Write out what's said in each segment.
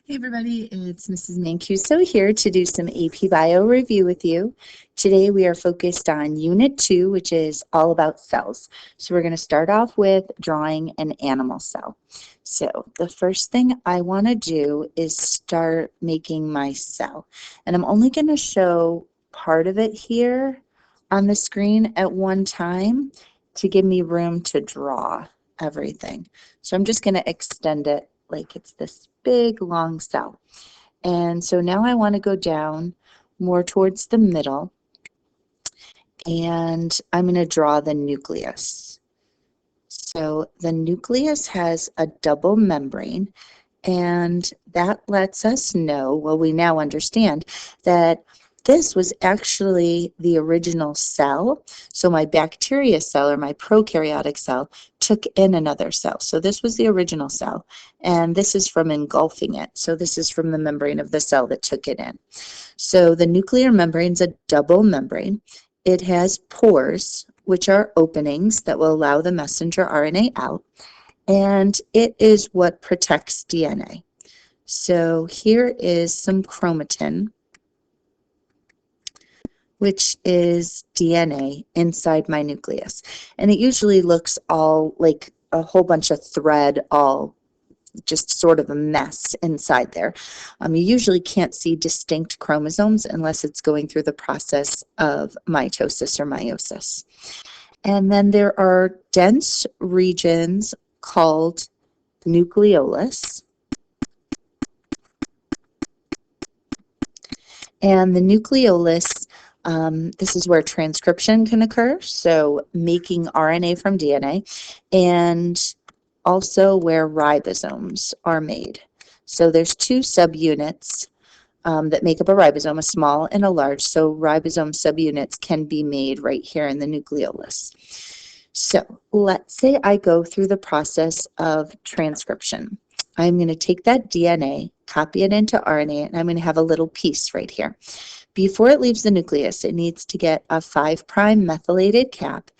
Hey everybody, it's Mrs. Mancuso here to do some AP Bio review with you. Today we are focused on Unit 2, which is all about cells. So we're going to start off with drawing an animal cell. So the first thing I want to do is start making my cell. And I'm only going to show part of it here on the screen at one time to give me room to draw everything. So I'm just going to extend it like it's this big long cell. And so now I want to go down more towards the middle, and I'm going to draw the nucleus. So the nucleus has a double membrane, and that lets us know, well, we now understand that this was actually the original cell. So my bacteria cell or my prokaryotic cell took in another cell. So this was the original cell, and this is from engulfing it. So this is from the membrane of the cell that took it in. So the nuclear membrane is a double membrane. It has pores, which are openings that will allow the messenger RNA out, and it is what protects DNA. So here is some chromatin, which is DNA inside my nucleus. And it usually looks all like a whole bunch of thread, all just sort of a mess inside there. You usually can't see distinct chromosomes unless it's going through the process of mitosis or meiosis. And then there are dense regions called Nucleolus. And the Nucleolus, this is where transcription can occur, so making RNA from DNA, and also where ribosomes are made. So there's two subunits that make up a ribosome, a small and a large, so ribosome subunits can be made right here in the nucleolus. So let's say I go through the process of transcription. I'm going to take that DNA, copy it into RNA, and I'm going to have a little piece right here. Before it leaves the nucleus, it needs to get a 5' methylated cap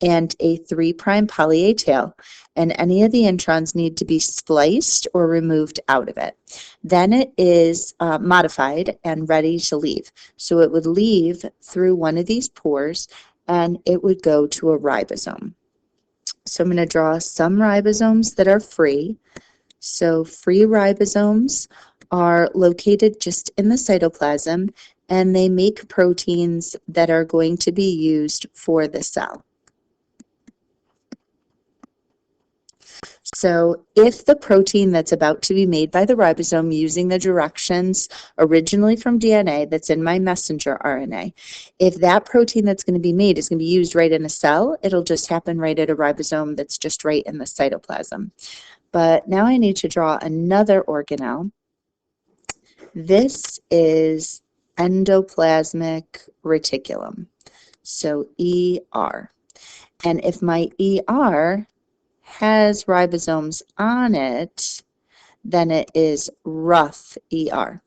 and a 3' poly A tail, and any of the introns need to be spliced or removed out of it. Then it is modified and ready to leave. So it would leave through one of these pores, and it would go to a ribosome. So I'm going to draw some ribosomes that are free. So free ribosomes are located just in the cytoplasm, and they make proteins that are going to be used for the cell. So if the protein that's about to be made by the ribosome using the directions originally from DNA that's in my messenger RNA, if that protein that's going to be made is going to be used right in a cell, it'll just happen right at a ribosome that's just right in the cytoplasm. But now I need to draw another organelle. This is Endoplasmic Reticulum, so ER. And if my ER has ribosomes on it, then it is rough ER.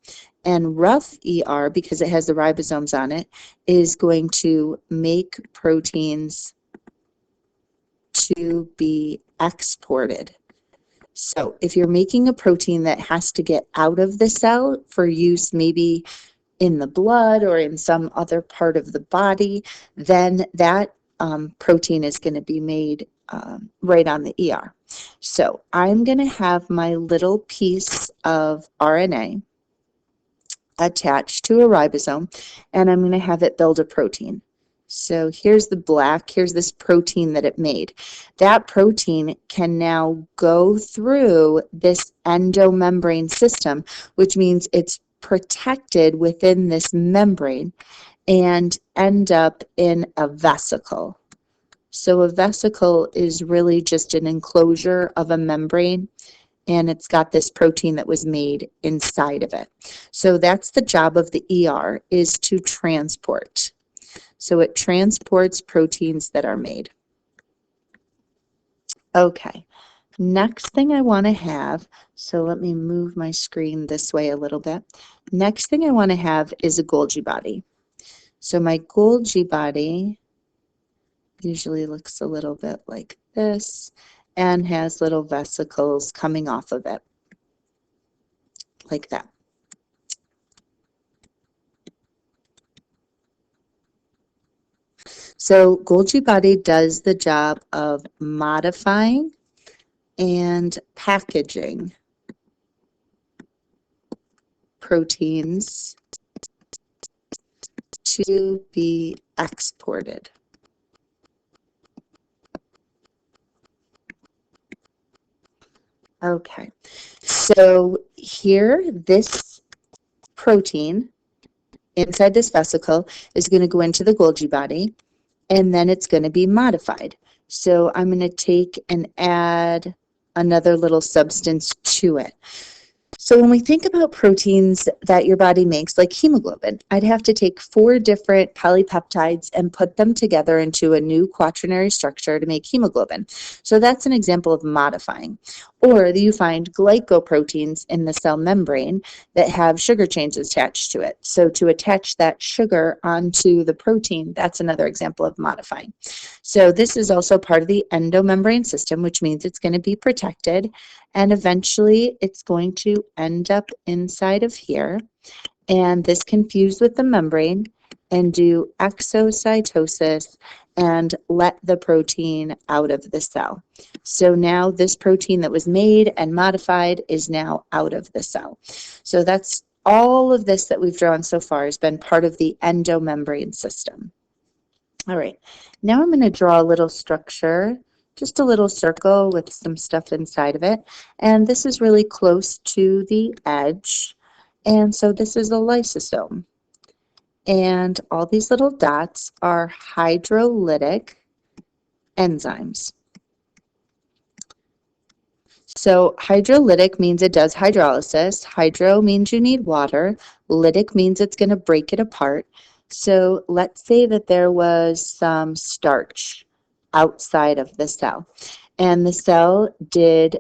And rough ER, because it has the ribosomes on it, is going to make proteins to be exported. So if you're making a protein that has to get out of the cell for use maybe in the blood or in some other part of the body, then that protein is going to be made right on the ER. So I'm going to have my little piece of RNA attached to a ribosome, and I'm going to have it build a protein. So here's the black, here's this protein that it made. That protein can now go through this endomembrane system, which means it's protected within this membrane and end up in a vesicle. So a vesicle is really just an enclosure of a membrane, and it's got this protein that was made inside of it. So that's the job of the ER, is to transport. So it transports proteins that are made. Okay, next thing I want to have, so let me move my screen this way a little bit. Next thing I want to have is a Golgi body. So my Golgi body usually looks a little bit like this and has little vesicles coming off of it. like that. So Golgi Body does the job of modifying and packaging proteins to be exported. Okay, so here, this protein inside this vesicle is going to go into the Golgi body, and then it's going to be modified. So I'm going to take and add another little substance to it. So when we think about proteins that your body makes, like hemoglobin, I'd have to take 4 different polypeptides and put them together into a new quaternary structure to make hemoglobin. So that's an example of modifying. Or you find glycoproteins in the cell membrane that have sugar chains attached to it. So to attach that sugar onto the protein, that's another example of modifying. So this is also part of the endomembrane system, which means it's going to be protected, and eventually it's going to end up inside of here, and this can fuse with the membrane and do exocytosis and let the protein out of the cell. So now this protein that was made and modified is now out of the cell. So that's all of this that we've drawn so far has been part of the endomembrane system. All right, now I'm going to draw a little structure, just a little circle with some stuff inside of it. And this is really close to the edge. And so this is a lysosome. And all these little dots are hydrolytic enzymes. So hydrolytic means it does hydrolysis. Hydro means you need water. Lytic means it's going to break it apart. So let's say that there was some starch outside of the cell, and the cell did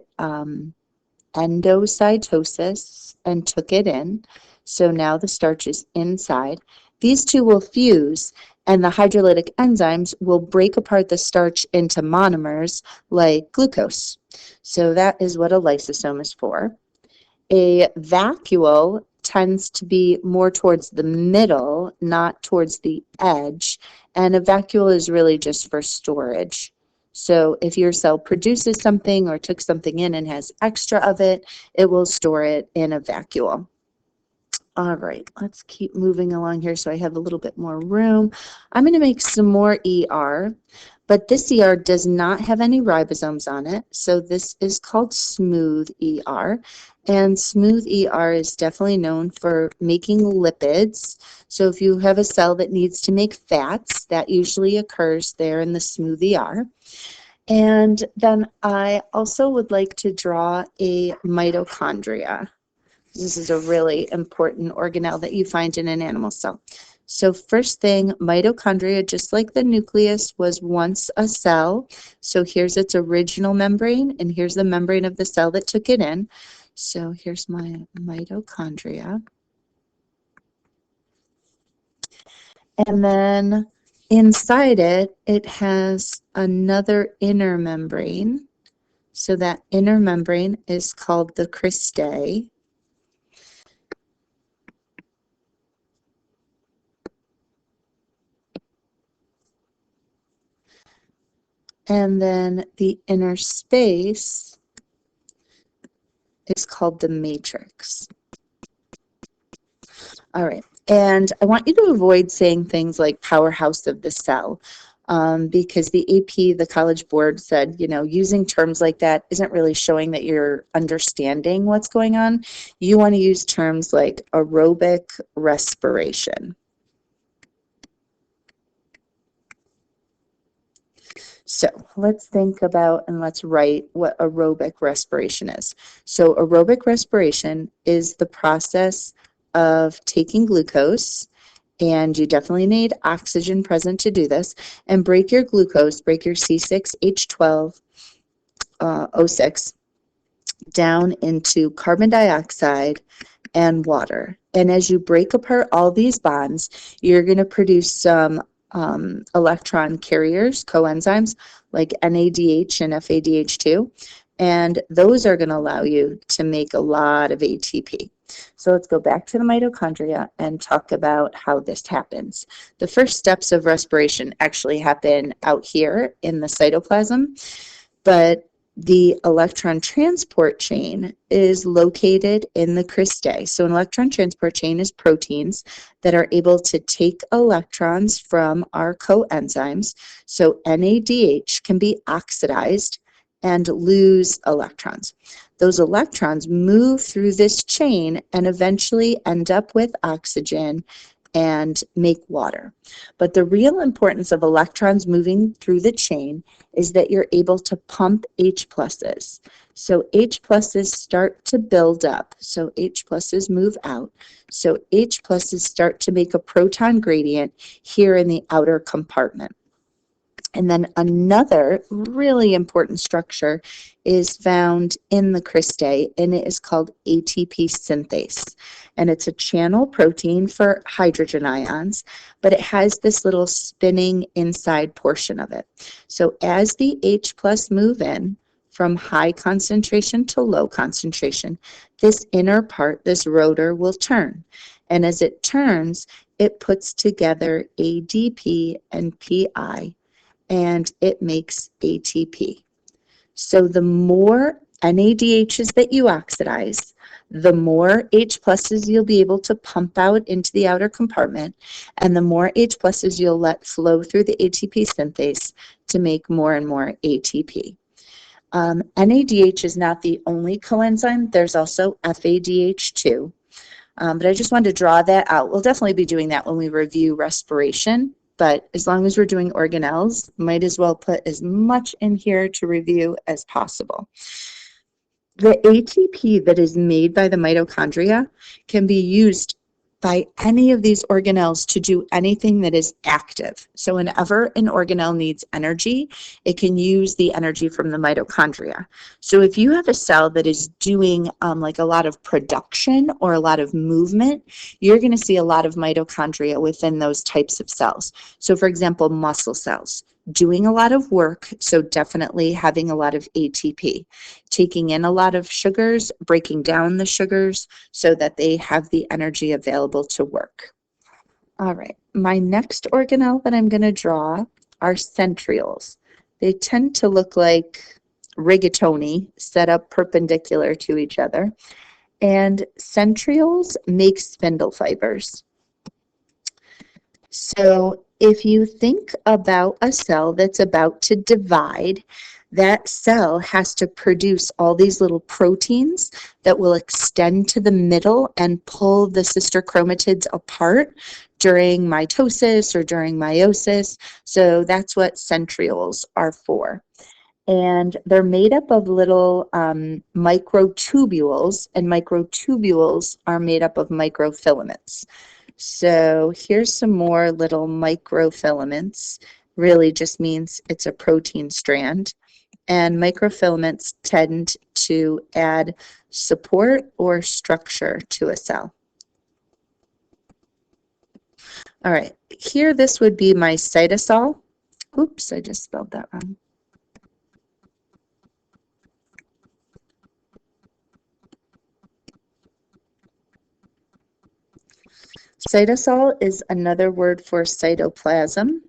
endocytosis and took it in. So now the starch is inside. These two will fuse, and the hydrolytic enzymes will break apart the starch into monomers like glucose. So that is what a lysosome is for. A vacuole tends to be more towards the middle, not towards the edge, and a vacuole is really just for storage. So if your cell produces something or took something in and has extra of it, it will store it in a vacuole. All right, let's keep moving along here so I have a little bit more room. I'm going to make some more ER, but this ER does not have any ribosomes on it, so this is called smooth ER. And smooth ER is definitely known for making lipids. So if you have a cell that needs to make fats, that usually occurs there in the smooth ER. And then I also would like to draw a mitochondria. This is a really important organelle that you find in an animal cell. So first thing, mitochondria, just like the nucleus, was once a cell. So here's its original membrane, and here's the membrane of the cell that took it in. So here's my mitochondria. And then inside it, it has another inner membrane. So that inner membrane is called the cristae. And then the inner space is called the matrix. All right, and I want you to avoid saying things like powerhouse of the cell, because the AP, the College Board, said, you know, using terms like that isn't really showing that you're understanding what's going on. You want to use terms like aerobic respiration. So let's think about and let's write what aerobic respiration is. So aerobic respiration is the process of taking glucose, and you definitely need oxygen present to do this, and break your glucose, break your C6H12O6 down into carbon dioxide and water. And as you break apart all these bonds, you're going to produce some electron carriers, coenzymes, like NADH and FADH2, and those are going to allow you to make a lot of ATP. So let's go back to the mitochondria and talk about how this happens. The first steps of respiration actually happen out here in the cytoplasm, but the electron transport chain is located in the cristae. So an electron transport chain is proteins that are able to take electrons from our coenzymes. So NADH can be oxidized and lose electrons. Those electrons move through this chain and eventually end up with oxygen and make water. But the real importance of electrons moving through the chain is that you're able to pump H pluses. So H pluses start to build up. So H pluses move out. So H pluses start to make a proton gradient here in the outer compartment. And then another really important structure is found in the cristae, and it is called ATP synthase. And it's a channel protein for hydrogen ions, but it has this little spinning inside portion of it. So as the H plus move in from high concentration to low concentration, this inner part, this rotor, will turn. And as it turns, it puts together ADP and PI, and it makes ATP. So the more NADHs that you oxidize, the more H pluses you'll be able to pump out into the outer compartment, and the more H pluses you'll let flow through the ATP synthase to make more and more ATP. NADH is not the only coenzyme. There's also FADH2. But I just wanted to draw that out. We'll definitely be doing that when we review respiration. But as long as we're doing organelles, might as well put as much in here to review as possible. The ATP that is made by the mitochondria can be used by any of these organelles to do anything that is active. So whenever an organelle needs energy, it can use the energy from the mitochondria. So if you have a cell that is doing like a lot of production or a lot of movement, you're going to see a lot of mitochondria within those types of cells. So for example, muscle cells, doing a lot of work, so definitely having a lot of ATP, taking in a lot of sugars, breaking down the sugars so that they have the energy available to work. All right, my next organelle that I'm going to draw are centrioles. They tend to look like rigatoni set up perpendicular to each other, and centrioles make spindle fibers. So if you think about a cell that's about to divide, that cell has to produce all these little proteins that will extend to the middle and pull the sister chromatids apart during mitosis or during meiosis. So that's what centrioles are for. And they're made up of little microtubules, and microtubules are made up of microfilaments. So here's some more little microfilaments. Really just means it's a protein strand. And microfilaments tend to add support or structure to a cell. All right, here this would be my cytosol. Oops, I just spelled that wrong. Cytosol is another word for cytoplasm.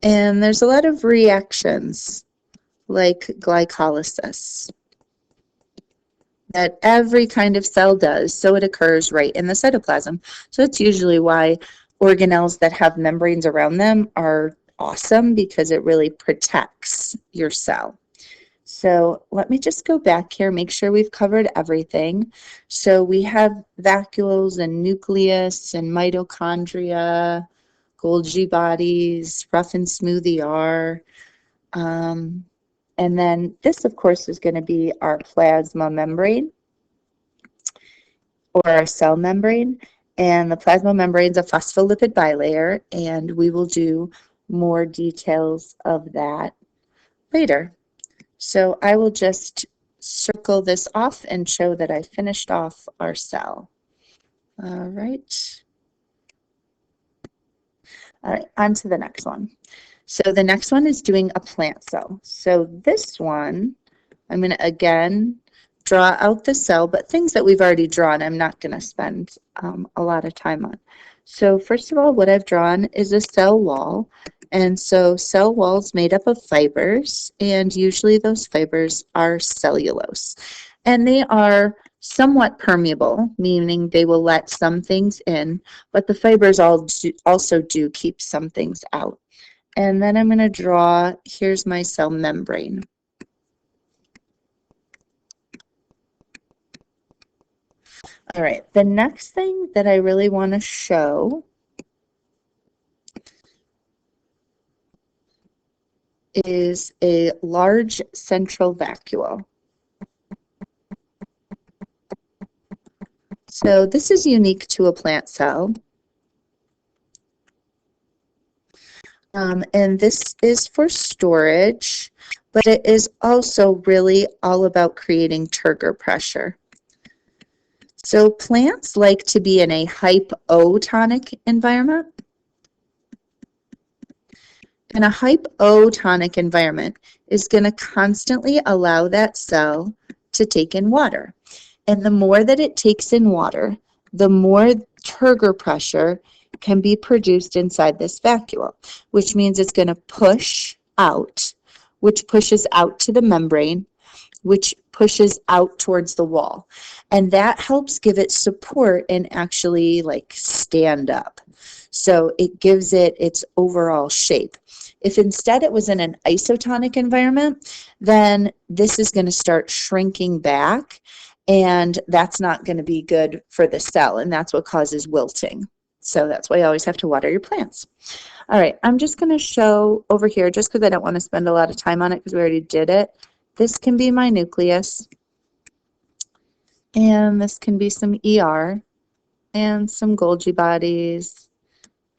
And there's a lot of reactions like glycolysis that every kind of cell does, so it occurs right in the cytoplasm. So it's usually why organelles that have membranes around them are awesome, because it really protects your cell. So let me just go back here, make sure we've covered everything. So we have vacuoles and nucleus and mitochondria, Golgi bodies, rough and smooth ER. And then this, of course, is going to be our plasma membrane or our cell membrane. And the plasma membrane is a phospholipid bilayer, and we will do more details of that later. So I will just circle this off and show that I finished off our cell. All right. All right, on to the next one. So the next one is doing a plant cell. So this one, I'm going to again draw out the cell, but things that we've already drawn, I'm not going to spend a lot of time on. So first of all, what I've drawn is a cell wall. And so cell walls made up of fibers, and usually those fibers are cellulose. And they are somewhat permeable, meaning they will let some things in, but the fibers also do keep some things out. And then I'm going to draw, here's my cell membrane. All right, the next thing that I really want to show is a large central vacuole. So this is unique to a plant cell. And this is for storage, but it is also really all about creating turgor pressure. So plants like to be in a hypotonic environment. And a hypotonic environment is going to constantly allow that cell to take in water. And the more that it takes in water, the more turgor pressure can be produced inside this vacuole, which means it's going to push out, which pushes out to the membrane, which pushes out towards the wall. And that helps give it support and actually like stand up. So it gives it its overall shape. If instead it was in an isotonic environment, then this is going to start shrinking back, and that's not going to be good for the cell, and that's what causes wilting. So that's why you always have to water your plants. All right, I'm just going to show over here, just because I don't want to spend a lot of time on it because we already did it. This can be my nucleus, and this can be some ER, and some Golgi bodies,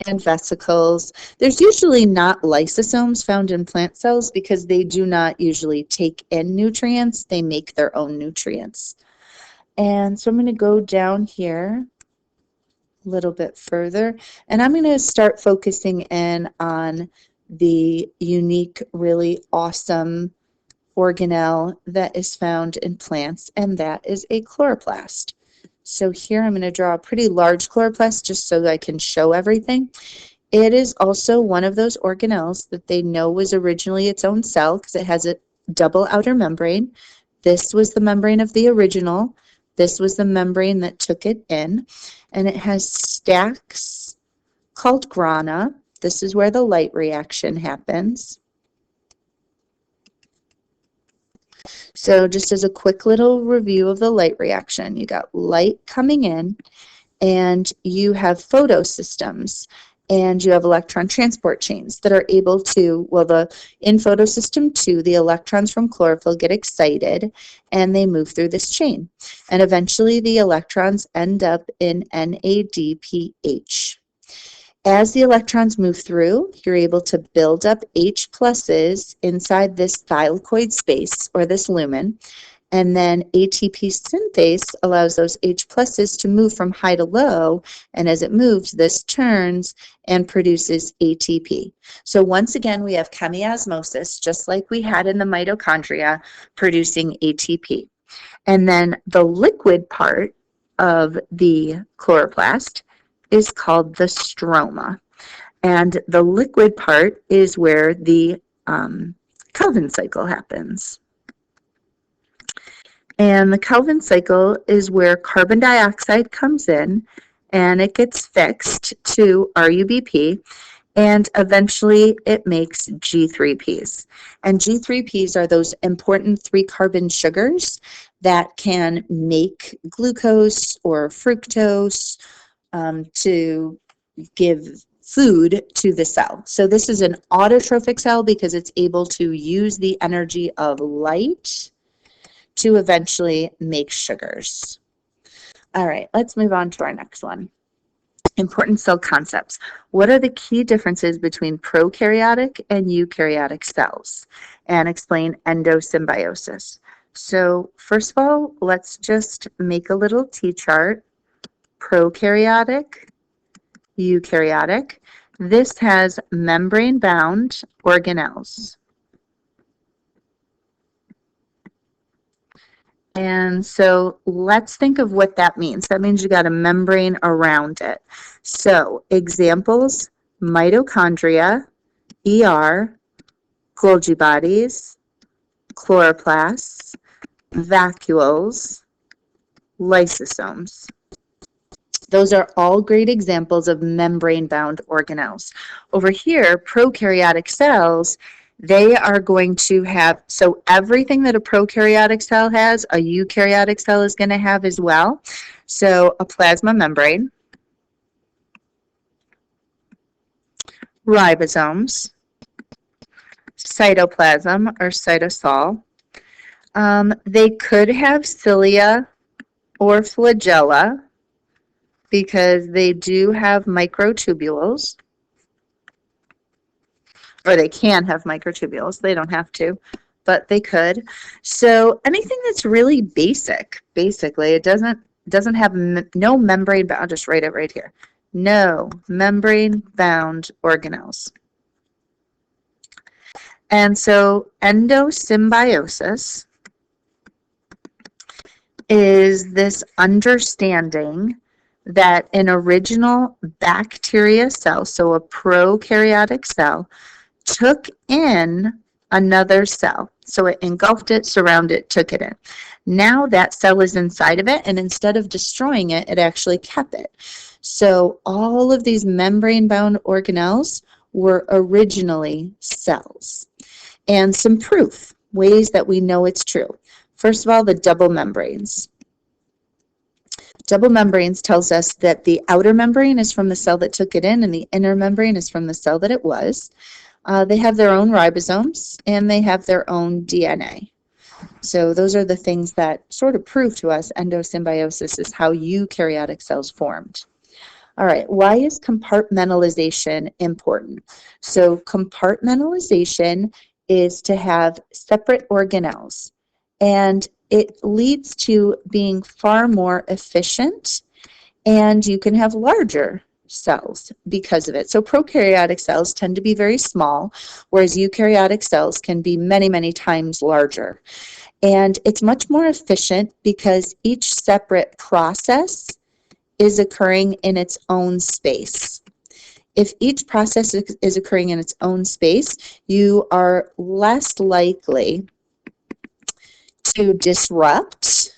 and vesicles. There's usually not lysosomes found in plant cells because they do not usually take in nutrients. They make their own nutrients. And so I'm going to go down here a little bit further, and I'm going to start focusing in on the unique, really awesome organelle that is found in plants, and that is a chloroplast. So here I'm going to draw a pretty large chloroplast just so that I can show everything. It is also one of those organelles that they know was originally its own cell because it has a double outer membrane. This was the membrane of the original. This was the membrane that took it in. And it has stacks called grana. This is where the light reaction happens. So just as a quick little review of the light reaction, you got light coming in, and you have photosystems, and you have electron transport chains that are able to, well, in photosystem 2, the electrons from chlorophyll get excited, and they move through this chain. And eventually the electrons end up in NADPH. As the electrons move through, you're able to build up H pluses inside this thylakoid space, or this lumen, and then ATP synthase allows those H pluses to move from high to low, and as it moves, this turns and produces ATP. So once again, we have chemiosmosis, just like we had in the mitochondria, producing ATP. And then the liquid part of the chloroplast is called the stroma. And the liquid part is where the Calvin cycle happens. And the Calvin cycle is where carbon dioxide comes in, and it gets fixed to RUBP, and eventually it makes G3Ps. And G3Ps are those important 3-carbon sugars that can make glucose or fructose to give food to the cell. So this is an autotrophic cell because it's able to use the energy of light to eventually make sugars. All right, let's move on to our next one. Important cell concepts. What are the key differences between prokaryotic and eukaryotic cells? And explain endosymbiosis. So first of all, let's just make a little T-chart. Prokaryotic, eukaryotic. This has membrane-bound organelles. And so let's think of what that means. That means you got a membrane around it. So examples, mitochondria, ER, Golgi bodies, chloroplasts, vacuoles, lysosomes. Those are all great examples of membrane-bound organelles. Over here, prokaryotic cells, they are going to have, so everything that a prokaryotic cell has, a eukaryotic cell is going to have as well. So a plasma membrane, ribosomes, cytoplasm or cytosol. They could have cilia or flagella, because they do have microtubules, or they can have microtubules. They don't have to, but they could. So anything that's really basic, basically, it doesn't have no membrane bound. I'll just write it right here. No membrane bound organelles. And so endosymbiosis is this understanding that an original bacteria cell, so a prokaryotic cell, took in another cell. So it engulfed it, surrounded it, took it in. Now that cell is inside of it, and instead of destroying it, it actually kept it. So all of these membrane-bound organelles were originally cells. And some proof, ways that we know it's true. First of all, the double membranes. Double membranes tells us that the outer membrane is from the cell that took it in, and the inner membrane is from the cell that it was. They have their own ribosomes, and they have their own DNA. So those are the things that sort of prove to us endosymbiosis is how eukaryotic cells formed. All right, why is compartmentalization important? So compartmentalization is to have separate organelles, and it leads to being far more efficient, and you can have larger cells because of it. So prokaryotic cells tend to be very small, whereas eukaryotic cells can be many, many times larger. And it's much more efficient because each separate process is occurring in its own space. If each process is occurring in its own space, you are less likely to disrupt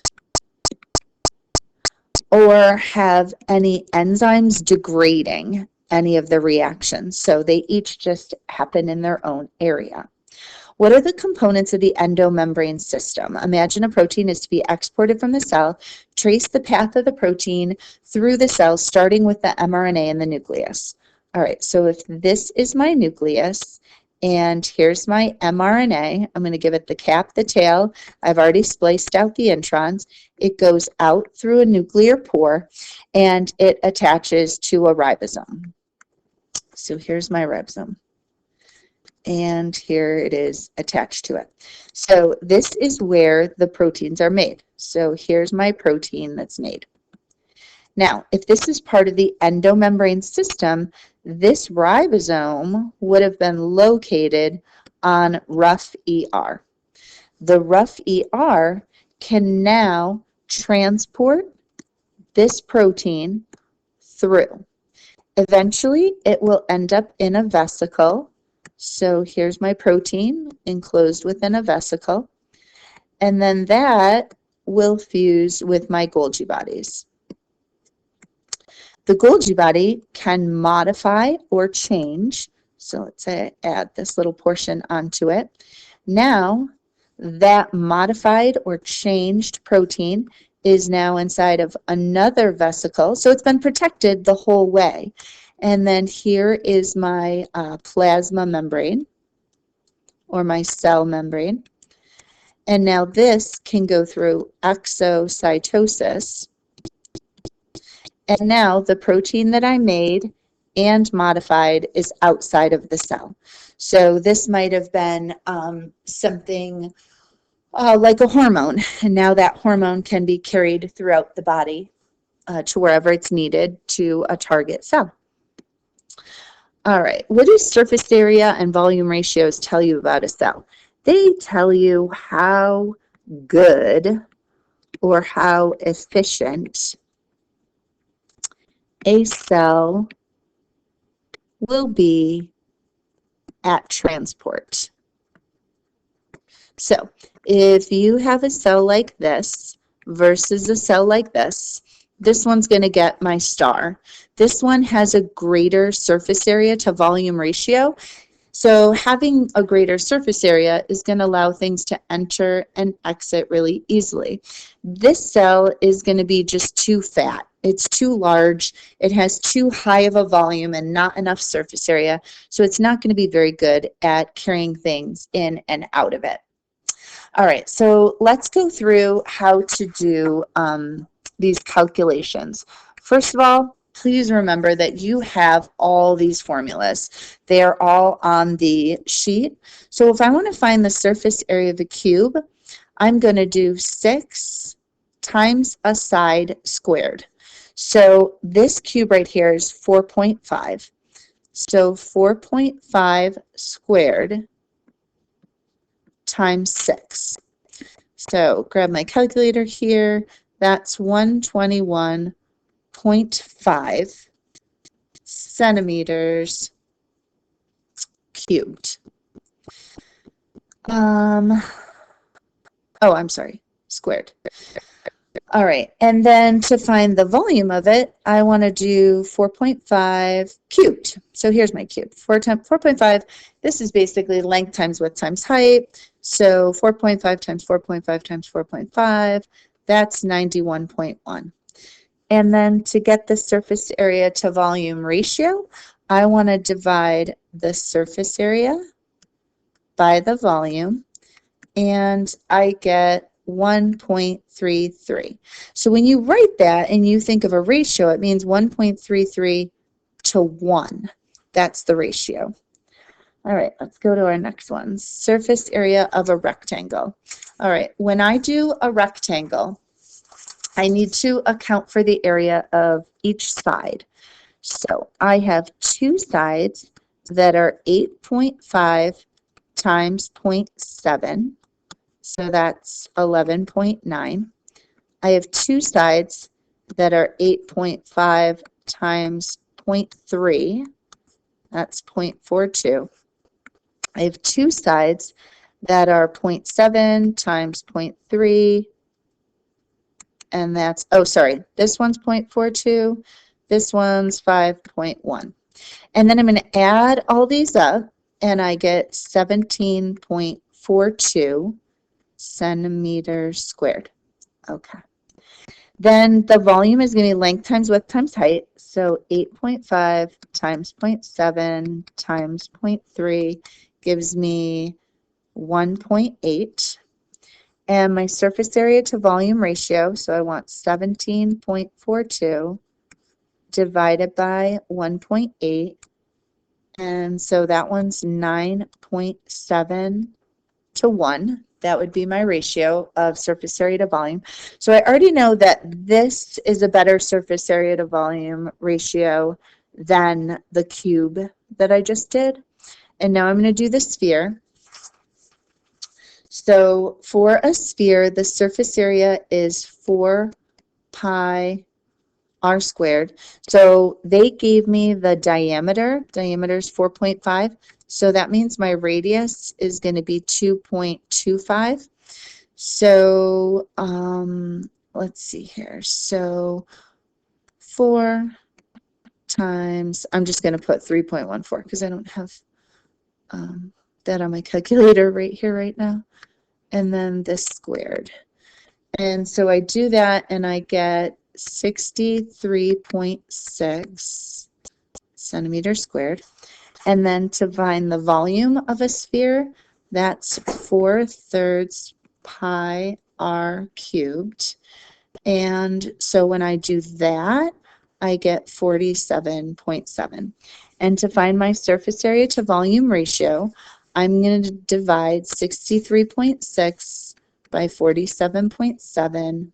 or have any enzymes degrading any of the reactions. So they each just happen in their own area. What are the components of the endomembrane system? Imagine a protein is to be exported from the cell. Trace the path of the protein through the cell, starting with the mRNA in the nucleus. All right, so if this is my nucleus, and here's my mRNA, I'm going to give it the cap, the tail. I've already spliced out the introns. It goes out through a nuclear pore, and it attaches to a ribosome. So here's my ribosome. And here it is attached to it. So this is where the proteins are made. So here's my protein that's made. Now, if this is part of the endomembrane system, this ribosome would have been located on rough ER. The rough ER can now transport this protein through. Eventually, it will end up in a vesicle. So here's my protein enclosed within a vesicle. And then that will fuse with my Golgi bodies. The Golgi body can modify or change. So let's say I add this little portion onto it. Now, that modified or changed protein is now inside of another vesicle. So it's been protected the whole way. And then here is my plasma membrane, or my cell membrane. And now this can go through exocytosis. And now the protein that I made and modified is outside of the cell. So this might have been something like a hormone. And now that hormone can be carried throughout the body to wherever it's needed to a target cell. All right, what do surface area and volume ratios tell you about a cell? They tell you how good or how efficient a cell will be at transport. So if you have a cell like this versus a cell like this one's going to get my star. This one has a greater surface area to volume ratio. So having a greater surface area is going to allow things to enter and exit really easily. This cell is going to be just too fat. It's too large. It has too high of a volume and not enough surface area. So it's not going to be very good at carrying things in and out of it. All right, so let's go through how to do these calculations. First of all, please remember that you have all these formulas. They are all on the sheet. So if I want to find the surface area of a cube, I'm going to do 6 times a side squared. So this cube right here is 4.5. So 4.5 squared times 6. So grab my calculator here. That's 121.5 centimeters cubed. I'm sorry, squared. All right, and then to find the volume of it, I want to do 4.5 cubed. So here's my cube, 4.5. This is basically length times width times height. So 4.5 times 4.5 times 4.5, that's 91.1. And then to get the surface area to volume ratio, I want to divide the surface area by the volume, and I get 1.33. So when you write that and you think of a ratio, it means 1.33 to 1. That's the ratio. All right, let's go to our next one. Surface area of a rectangle. All right, when I do a rectangle, I need to account for the area of each side. So I have 2 sides that are 8.5 times 0.7. So that's 11.9. I have 2 sides that are 8.5 times 0.3. That's 0.42. I have 2 sides that are 0.7 times 0.3. And that's, this one's 0.42. This one's 5.1. And then I'm going to add all these up, and I get 17.42 centimeters squared. Okay. Then the volume is going to be length times width times height. So 8.5 times 0.7 times 0.3 gives me 1.8. And my surface area to volume ratio, so I want 17.42 divided by 1.8. And so that one's 9.7 to 1. That would be my ratio of surface area to volume. So I already know that this is a better surface area to volume ratio than the cube that I just did. And now I'm going to do the sphere. So for a sphere, the surface area is 4 pi r squared. So they gave me the diameter. Diameter is 4.5. So that means my radius is going to be 2.25. So let's see here. So 4 times, I'm just going to put 3.14 because I don't have that on my calculator right here right now. And then this squared. And so I do that and I get 63.6 centimeters squared. And then to find the volume of a sphere, that's 4/3 pi r cubed. And so when I do that, I get 47.7. And to find my surface area to volume ratio, I'm going to divide 63.6 by 47.7.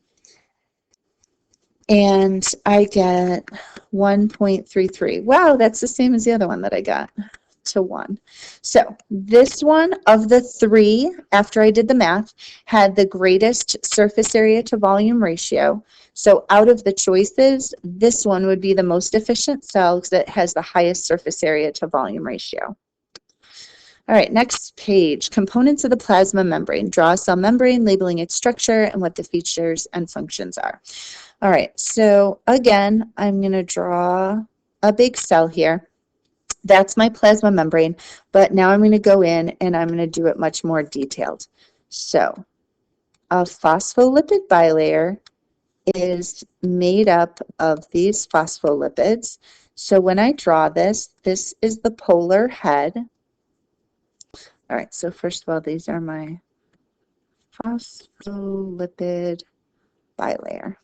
And I get 1.33. Wow, that's the same as the other one that I got. to 1. So this one of the 3, after I did the math, had the greatest surface area to volume ratio. So out of the choices, this one would be the most efficient cell because it has the highest surface area to volume ratio. All right, next page, components of the plasma membrane. Draw a cell membrane, labeling its structure and what the features and functions are. All right, so again, I'm going to draw a big cell here. That's my plasma membrane, but now I'm going to go in and I'm going to do it much more detailed. So a phospholipid bilayer is made up of these phospholipids. So when I draw this, this is the polar head. All right, so first of all, these are my phospholipid bilayer.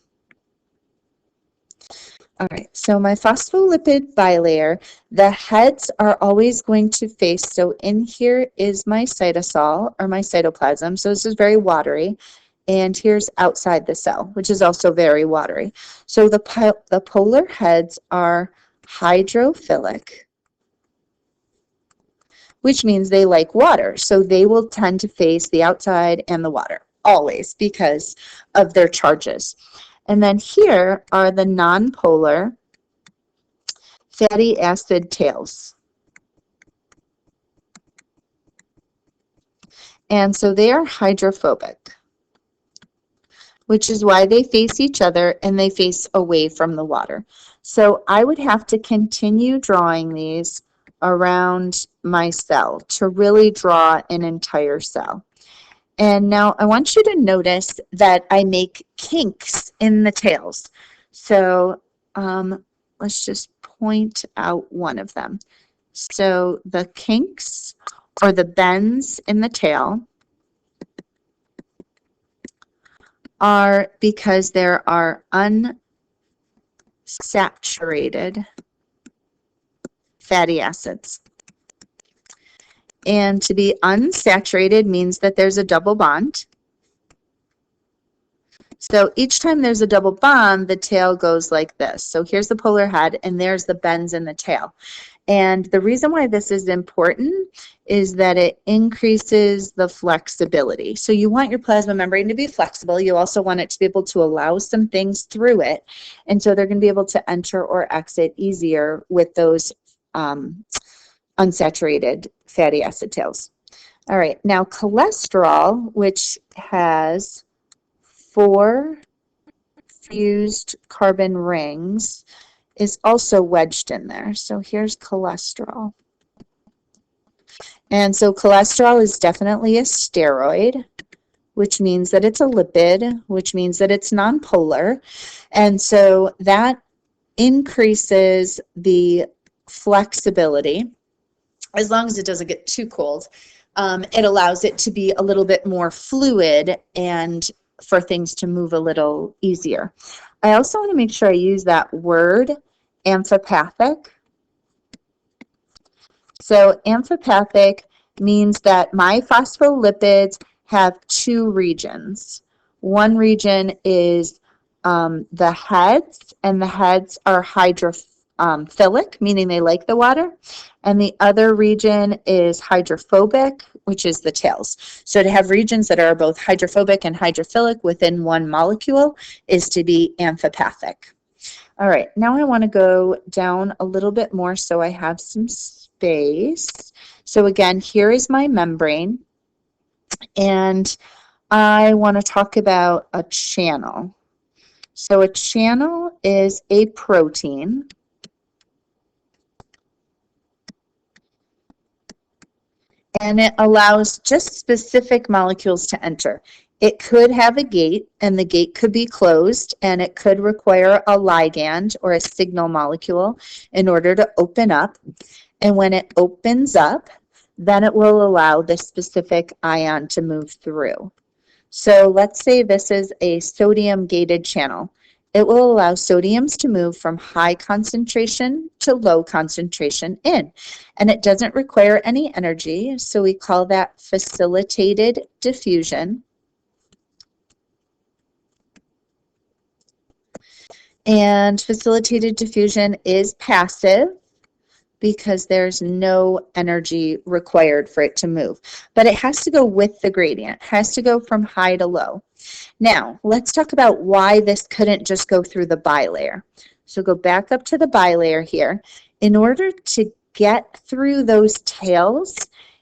All right, so my phospholipid bilayer, the heads are always going to face, so in here is my cytosol or my cytoplasm, so this is very watery, and here's outside the cell, which is also very watery. So the polar heads are hydrophilic, which means they like water, so they will tend to face the outside and the water, always, because of their charges. And then here are the nonpolar fatty acid tails. And so they are hydrophobic, which is why they face each other and they face away from the water. So I would have to continue drawing these around my cell to really draw an entire cell. And now I want you to notice that I make kinks in the tails. So let's just point out one of them. So the kinks or the bends in the tail are because there are unsaturated fatty acids. And to be unsaturated means that there's a double bond. So each time there's a double bond, the tail goes like this. So here's the polar head, and there's the bends in the tail. And the reason why this is important is that it increases the flexibility. So you want your plasma membrane to be flexible. You also want it to be able to allow some things through it. And so they're going to be able to enter or exit easier with those unsaturated fatty acid tails. All right, now cholesterol, which has 4 fused carbon rings, is also wedged in there. So here's cholesterol. And so cholesterol is definitely a steroid, which means that it's a lipid, which means that it's nonpolar. And so that increases the flexibility. As long as it doesn't get too cold, it allows it to be a little bit more fluid and for things to move a little easier. I also want to make sure I use that word, amphipathic. So amphipathic means that my phospholipids have 2 regions. One region is the heads, and the heads are hydrophilic, meaning they like the water, and the other region is hydrophobic, which is the tails. So to have regions that are both hydrophobic and hydrophilic within one molecule is to be amphipathic. All right, now I want to go down a little bit more so I have some space. So again, here is my membrane, and I want to talk about a channel. So a channel is a protein. And it allows just specific molecules to enter. It could have a gate, and the gate could be closed, and it could require a ligand or a signal molecule in order to open up. And when it opens up, then it will allow this specific ion to move through. So let's say this is a sodium-gated channel. It will allow sodiums to move from high concentration to low concentration in. And it doesn't require any energy, so we call that facilitated diffusion. And facilitated diffusion is passive, because there's no energy required for it to move. But it has to go with the gradient. It has to go from high to low. Now, let's talk about why this couldn't just go through the bilayer. So go back up to the bilayer here. In order to get through those tails,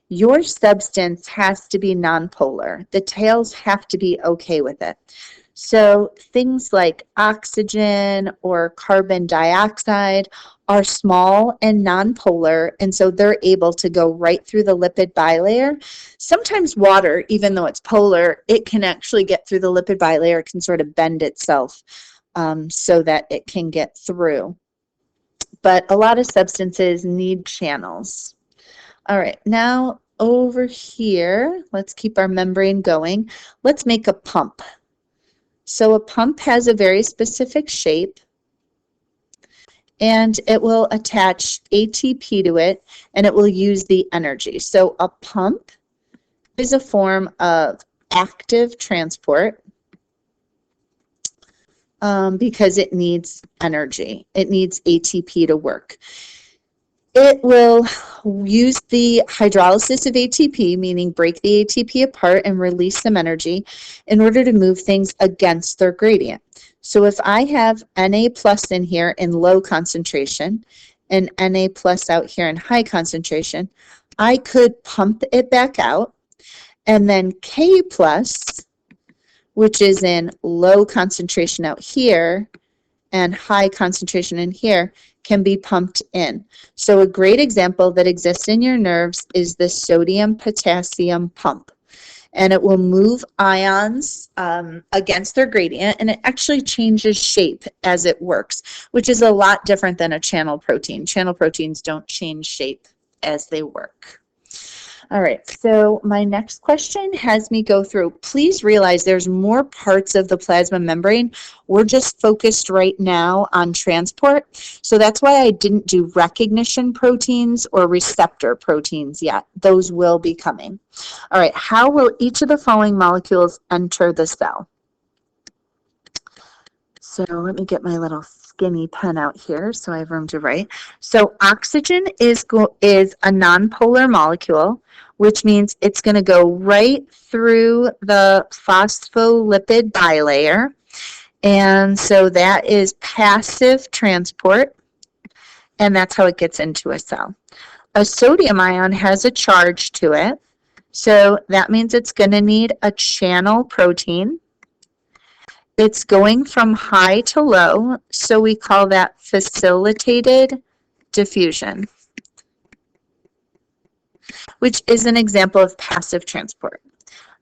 your substance has to be nonpolar. The tails have to be okay with it. So things like oxygen or carbon dioxide are small and nonpolar, and so they're able to go right through the lipid bilayer. Sometimes water, even though it's polar, it can actually get through the lipid bilayer, can sort of bend itself so that it can get through. But a lot of substances need channels. All right, now over here, let's keep our membrane going. Let's make a pump. So a pump has a very specific shape, and it will attach ATP to it, and it will use the energy. So a pump is a form of active transport because it needs energy. It needs ATP to work. It will use the hydrolysis of ATP, meaning break the ATP apart and release some energy in order to move things against their gradient. So if I have Na plus in here in low concentration and Na plus out here in high concentration, I could pump it back out, and then K plus, which is in low concentration out here and high concentration in here, can be pumped in. So a great example that exists in your nerves is the sodium-potassium pump. And it will move ions against their gradient, and it actually changes shape as it works, which is a lot different than a channel protein. Channel proteins don't change shape as they work. All right, so my next question has me go through. Please realize there's more parts of the plasma membrane. We're just focused right now on transport. So that's why I didn't do recognition proteins or receptor proteins yet. Those will be coming. All right, how will each of the following molecules enter the cell? So let me get my little skinny pen out here so I have room to write. So oxygen is a nonpolar molecule, which means it's going to go right through the phospholipid bilayer. And so that is passive transport, and that's how it gets into a cell. A sodium ion has a charge to it, so that means it's going to need a channel protein. It's going from high to low, so we call that facilitated diffusion, which is an example of passive transport.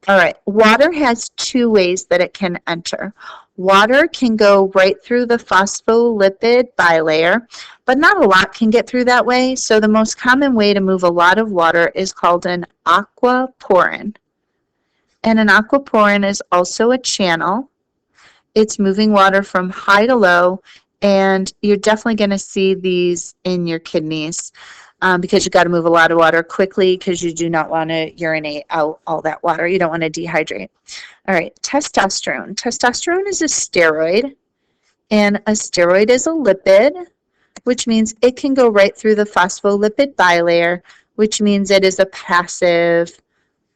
All right, water has two ways that it can enter. Water can go right through the phospholipid bilayer, but not a lot can get through that way, so the most common way to move a lot of water is called an aquaporin. And an aquaporin is also a channel. It's moving water from high to low, and you're definitely going to see these in your kidneys because you've got to move a lot of water quickly because you do not want to urinate out all that water. You don't want to dehydrate. All right, testosterone. Testosterone is a steroid, and a steroid is a lipid, which means it can go right through the phospholipid bilayer, which means it is a passive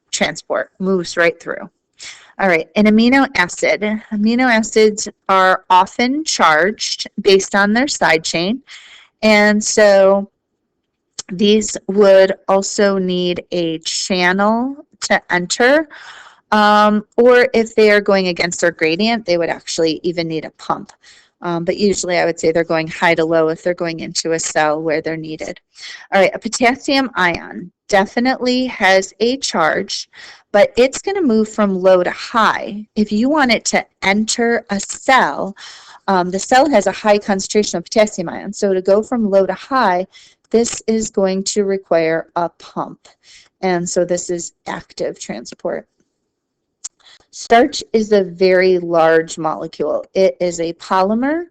transport, moves right through. All right, an amino acid. Amino acids are often charged based on their side chain, and so these would also need a channel to enter, or if they are going against their gradient, they would actually even need a pump. But usually I would say they're going high to low if they're going into a cell where they're needed. All right, a potassium ion definitely has a charge, but it's going to move from low to high. If you want it to enter a cell, the cell has a high concentration of potassium ions. So to go from low to high, this is going to require a pump. And so this is active transport. Starch is a very large molecule. It is a polymer.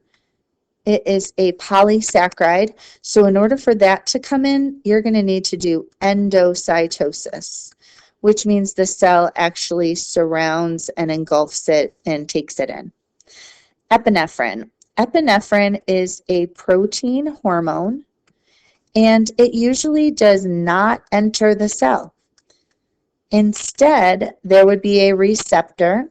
It is a polysaccharide. So in order for that to come in, you're going to need to do endocytosis, which means the cell actually surrounds and engulfs it and takes it in. Epinephrine. Epinephrine is a protein hormone. and it usually does not enter the cell. Instead, there would be a receptor,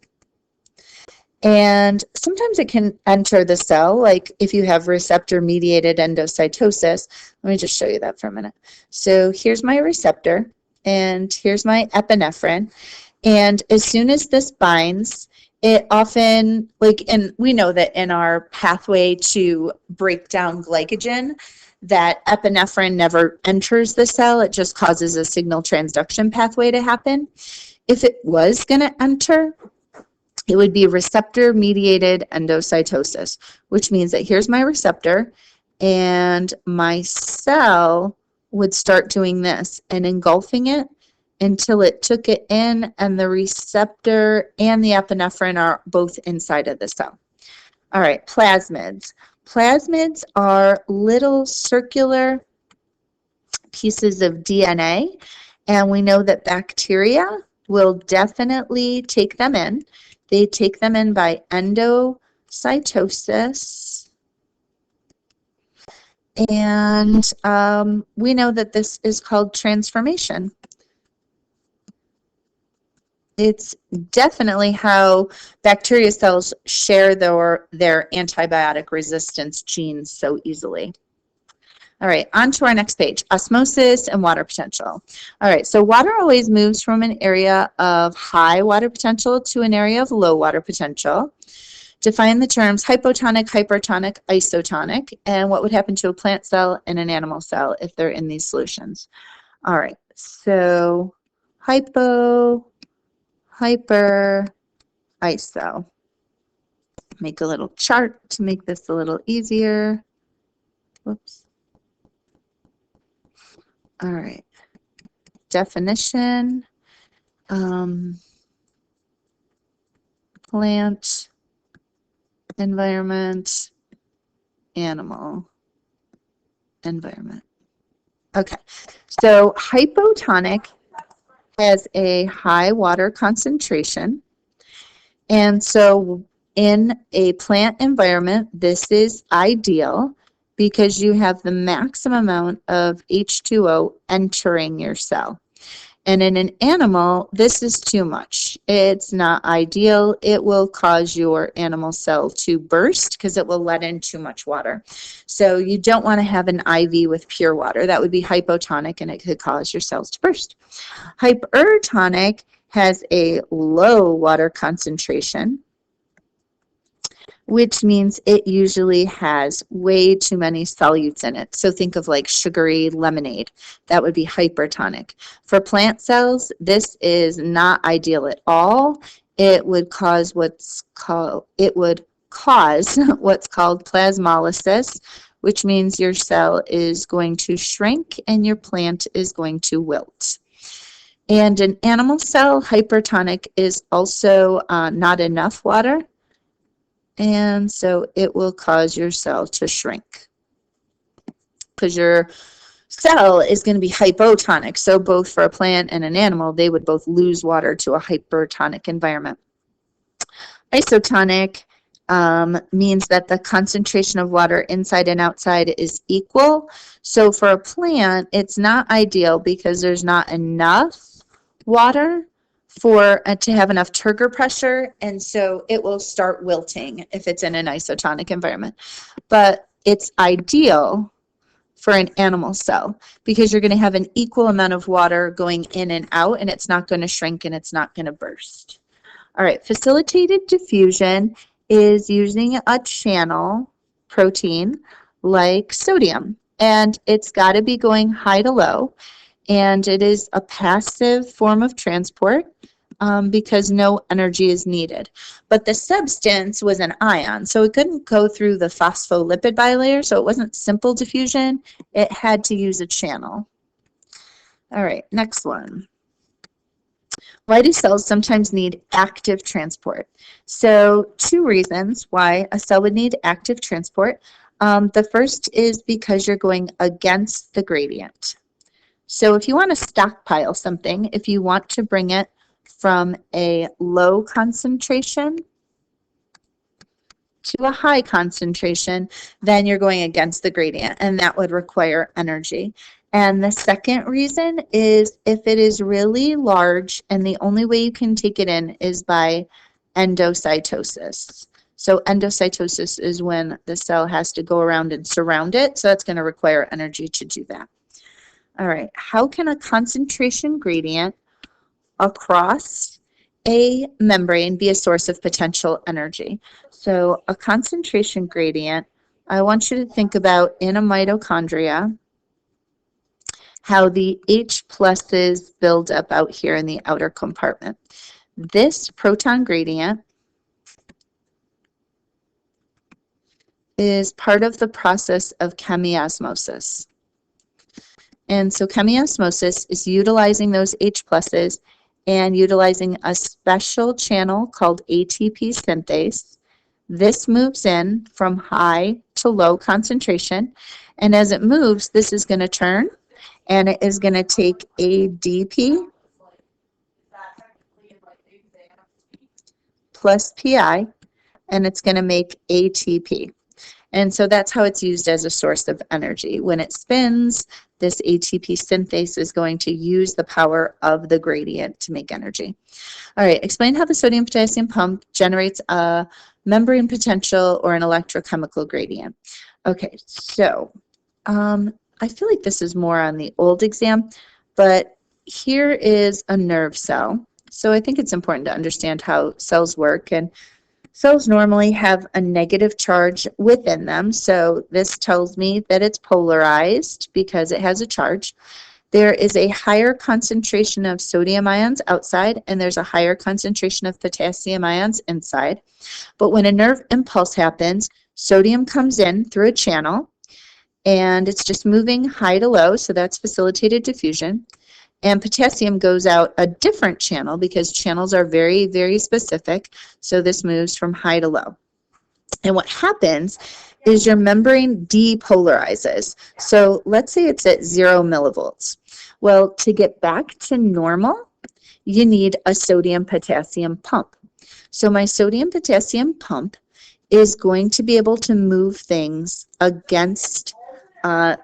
and sometimes it can enter the cell, like if you have receptor-mediated endocytosis. Let me just show you that for a minute. So here's my receptor, and here's my epinephrine. And as soon as this binds, it often, and we know that in our pathway to break down glycogen, that epinephrine never enters the cell. It just causes a signal transduction pathway to happen. If it was going to enter, it would be receptor-mediated endocytosis, which means that here's my receptor, and my cell would start doing this and engulfing it until it took it in, and the receptor and the epinephrine are both inside of the cell. All right, plasmids. Plasmids are little circular pieces of DNA, and we know that bacteria will definitely take them in. They take them in by endocytosis, and we know that this is called transformation. It's definitely how bacteria cells share their antibiotic resistance genes so easily. All right, on to our next page, osmosis and water potential. All right, so water always moves from an area of high water potential to an area of low water potential. Define the terms hypotonic, hypertonic, isotonic, and what would happen to a plant cell and an animal cell if they're in these solutions. All right, so hypo, hyper, iso. Make a little chart to make this a little easier. Whoops. All right. Definition. Plant, environment, animal, environment. Okay. So hypotonic has a high water concentration, and so in a plant environment, this is ideal because you have the maximum amount of H2O entering your cell. And in an animal, this is too much. It's not ideal. It will cause your animal cell to burst because it will let in too much water. So you don't want to have an IV with pure water. That would be hypotonic, and it could cause your cells to burst. Hypertonic has a low water concentration, which means it usually has way too many solutes in it. So think of like sugary lemonade. That would be hypertonic. For plant cells, this is not ideal at all. It would cause what's called plasmolysis, which means your cell is going to shrink and your plant is going to wilt. And an animal cell, hypertonic, is also not enough water, and so it will cause your cell to shrink because your cell is going to be hypotonic. So both for a plant and an animal, they would both lose water to a hypertonic environment. Isotonic means that the concentration of water inside and outside is equal. So for a plant, it's not ideal because there's not enough water for to have enough turgor pressure, and so it will start wilting if it's in an isotonic environment. But it's ideal for an animal cell because you're going to have an equal amount of water going in and out, and it's not going to shrink and it's not going to burst. All right, facilitated diffusion is using a channel protein like sodium, and it's got to be going high to low, and it is a passive form of transport because no energy is needed. But the substance was an ion, so it couldn't go through the Phospholipid Bilayer, so it wasn't simple diffusion. It had to use a channel. All right, next one. Why do cells sometimes need active transport? So 2 reasons why a cell would need active transport. The first is because you're going against the gradient. So if you want to stockpile something, if you want to bring it from a low concentration to a high concentration, then you're going against the gradient, and that would require energy. And the second reason is if it is really large and the only way you can take it in is by endocytosis. So endocytosis is when the cell has to go around and surround it, so that's going to require energy to do that. All right, how can a concentration gradient across a membrane be a source of potential energy? So a concentration gradient, I want you to think about in a mitochondria, how the H pluses build up out here in the outer compartment. This proton gradient is part of the process of chemiosmosis. And so chemiosmosis is utilizing those H pluses and utilizing a special channel called ATP synthase. This moves in from high to low concentration, and as it moves, this is going to turn, and it is going to take ADP plus PI, and it's going to make ATP. And so that's how it's used as a source of energy. When it spins, this ATP synthase is going to use the power of the gradient to make energy. All right, explain how the sodium-potassium pump generates a membrane potential or an electrochemical gradient. Okay, so I feel like this is more on the old exam, but here is a nerve cell. So I think it's important to understand how cells work, and cells normally have a negative charge within them, so this tells me that it's polarized because it has a charge. There is a higher concentration of sodium ions outside, and there's a higher concentration of potassium ions inside. But when a nerve impulse happens, sodium comes in through a channel, and it's just moving high to low, so that's facilitated diffusion. And potassium goes out a different channel because channels are very, very specific. So this moves from high to low. And what happens is your membrane depolarizes. So let's say it's at 0 millivolts. Well, to get back to normal, you need a sodium-potassium pump. So my sodium-potassium pump is going to be able to move things against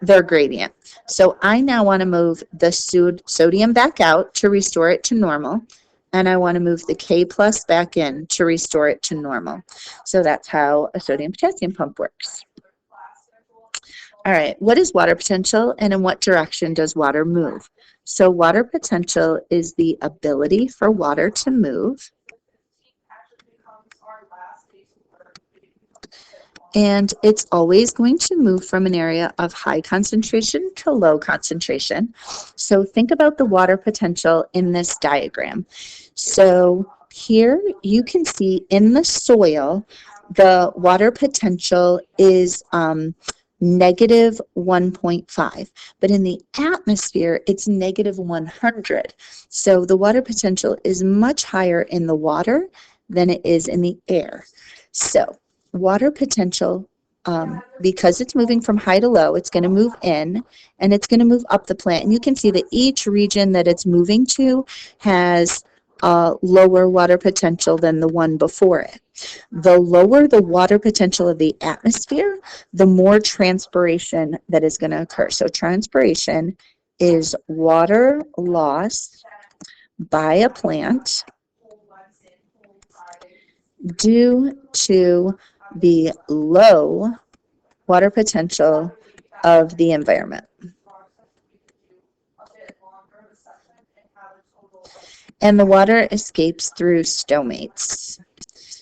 their gradient. So I now want to move the sodium back out to restore it to normal, and I want to move the K plus back in to restore it to normal. So that's how a sodium-potassium pump works. All right, what is water potential, and in what direction does water move? So water potential is the ability for water to move, and it's always going to move from an area of high concentration to low concentration. So think about the water potential in this diagram. So here you can see in the soil, the water potential is negative 1.5, but in the atmosphere, it's negative 100. So the water potential is much higher in the water than it is in the air. So water potential, because it's moving from high to low, it's going to move in and it's going to move up the plant. And you can see that each region that it's moving to has a lower water potential than the one before it. The lower the water potential of the atmosphere, the more transpiration that is going to occur. So transpiration is water loss by a plant due to the low water potential of the environment. And the water escapes through stomates.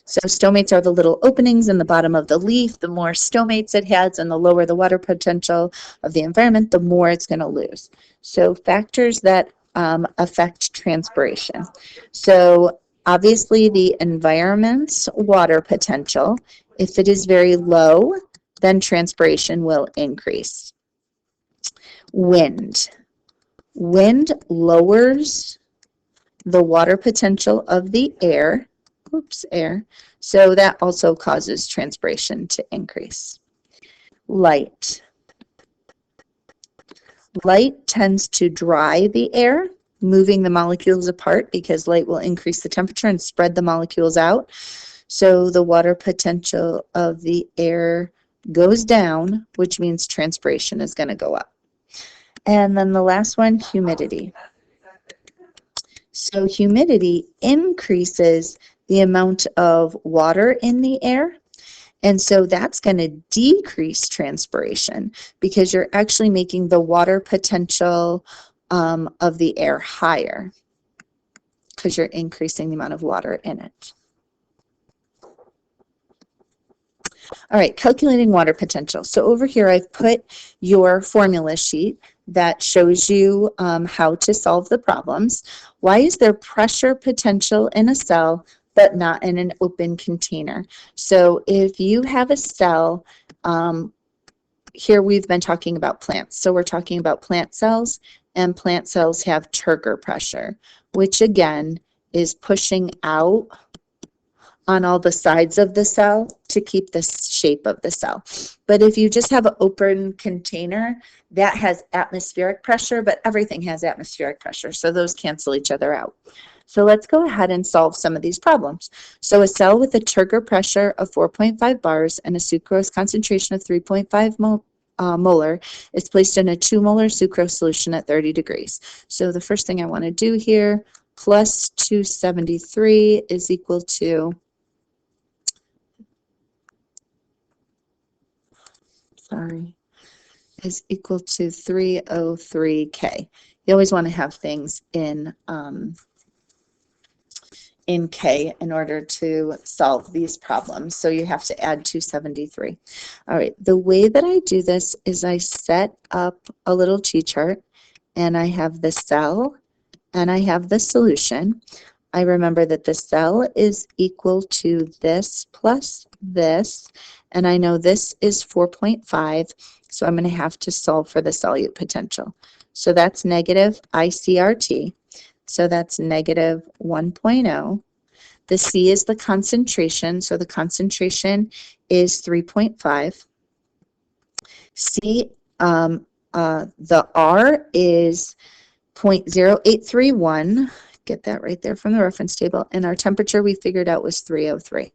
So stomates are the little openings in the bottom of the leaf. The more stomates it has and the lower the water potential of the environment, the more it's going to lose. So factors that affect transpiration. So obviously the environment's water potential, if it is very low, then transpiration will increase. Wind. Wind lowers the water potential of the air. Air. So that also causes transpiration to increase. Light. Light tends to dry the air, moving the molecules apart because light will increase the temperature and spread the molecules out. So the water potential of the air goes down, which means transpiration is going to go up. And then the last one, humidity. So humidity increases the amount of water in the air, and so that's going to decrease transpiration because you're actually making the water potential of the air higher because you're increasing the amount of water in it. All right, calculating water potential. So over here I've put your formula sheet that shows you how to solve the problems. Why is there pressure potential in a cell but not in an open container? So if you have a cell, here we've been talking about plants. So we're talking about plant cells, and plant cells have turgor pressure, which again is pushing out on all the sides of the cell to keep the shape of the cell. But if you just have an open container, that has atmospheric pressure, but everything has atmospheric pressure, so those cancel each other out. So let's go ahead and solve some of these problems. So a cell with a turgor pressure of 4.5 bars and a sucrose concentration of 3.5 molar is placed in a 2 molar sucrose solution at 30 degrees. So the first thing I want to do here, plus 273 is equal to, is equal to 303 K. You always want to have things in K in order to solve these problems. So you have to add 273. All right, the way that I do this is I set up a little T-chart, and I have the cell and I have the solution. I remember that the cell is equal to this plus this, and I know this is 4.5, so I'm going to have to solve for the solute potential. So that's negative ICRT, so that's negative 1.0. The C is the concentration, so the concentration is 3.5. C, the R is 0.0831. Get that right there from the reference table. And our temperature we figured out was 303.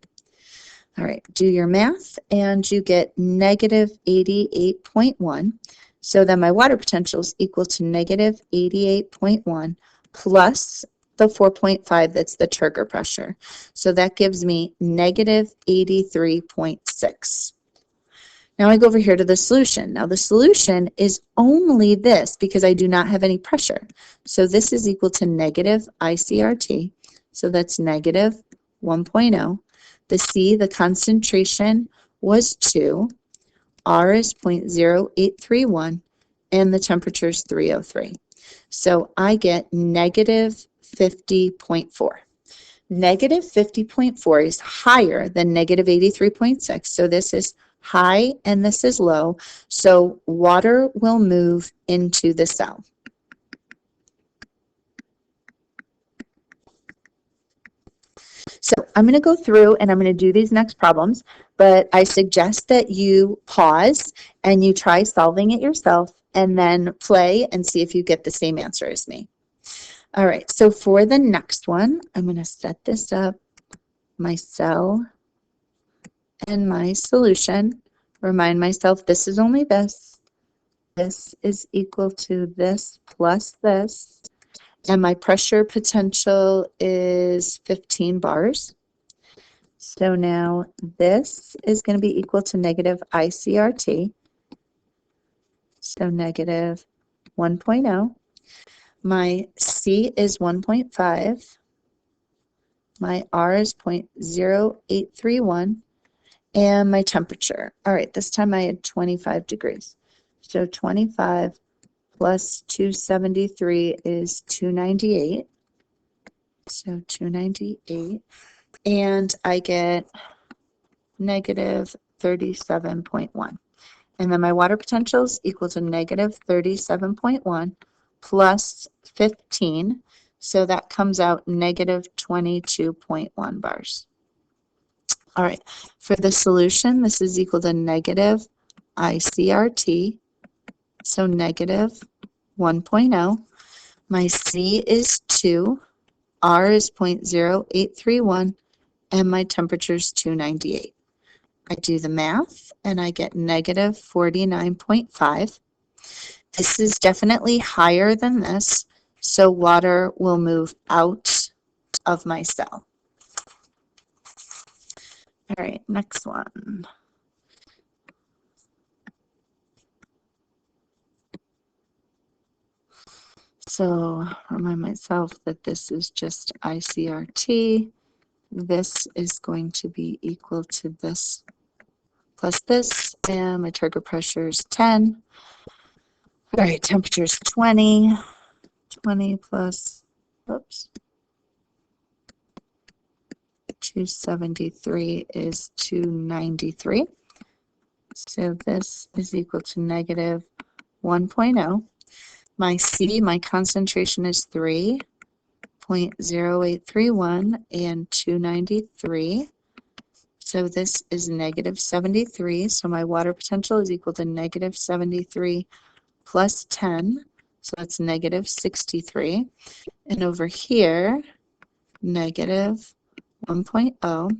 All right, do your math and you get negative 88.1. So then my water potential is equal to negative 88.1 plus the 4.5, that's the turgor pressure. So that gives me negative 83.6. Now I go over here to the solution. Now the solution is only this because I do not have any pressure. So this is equal to negative ICRT. So that's negative 1.0. The C, the concentration was 2. R is 0.0831. And the temperature is 303. So I get negative 50.4. Negative 50.4 is higher than negative 83.6. So this is high and this is low, so water will move into the cell. So I'm going to go through and I'm going to do these next problems, but I suggest that you pause and you try solving it yourself and then play and see if you get the same answer as me. All right, so for the next one, I'm going to set this up, my cell and my solution. Remind myself this is only this. This is equal to this plus this. And my pressure potential is 15 bars. So now this is going to be equal to negative ICRT. So negative 1.0. My C is 1.5. My R is 0.0831. And my temperature. All right, this time I had 25 degrees. So 25 plus 273 is 298. So 298. And I get negative 37.1. And then my water potential is equal to negative 37.1 plus 15. So that comes out negative 22.1 bars. All right, for the solution, this is equal to negative ICRT, so negative 1.0. My C is 2, R is 0.0831, and my temperature is 298. I do the math and I get negative 49.5. This is definitely higher than this, so water will move out of my cell. All right, next one. So remind myself that this is just ICRT. This is going to be equal to this plus this, and my target pressure is 10. All right, temperature is 20. 20 plus, oops, 273 is 293. So this is equal to negative 1.0. My C, my concentration is 3.0831 and 293. So this is negative 73. So my water potential is equal to negative 73 plus 10. So that's negative 63. And over here, negative 1.0.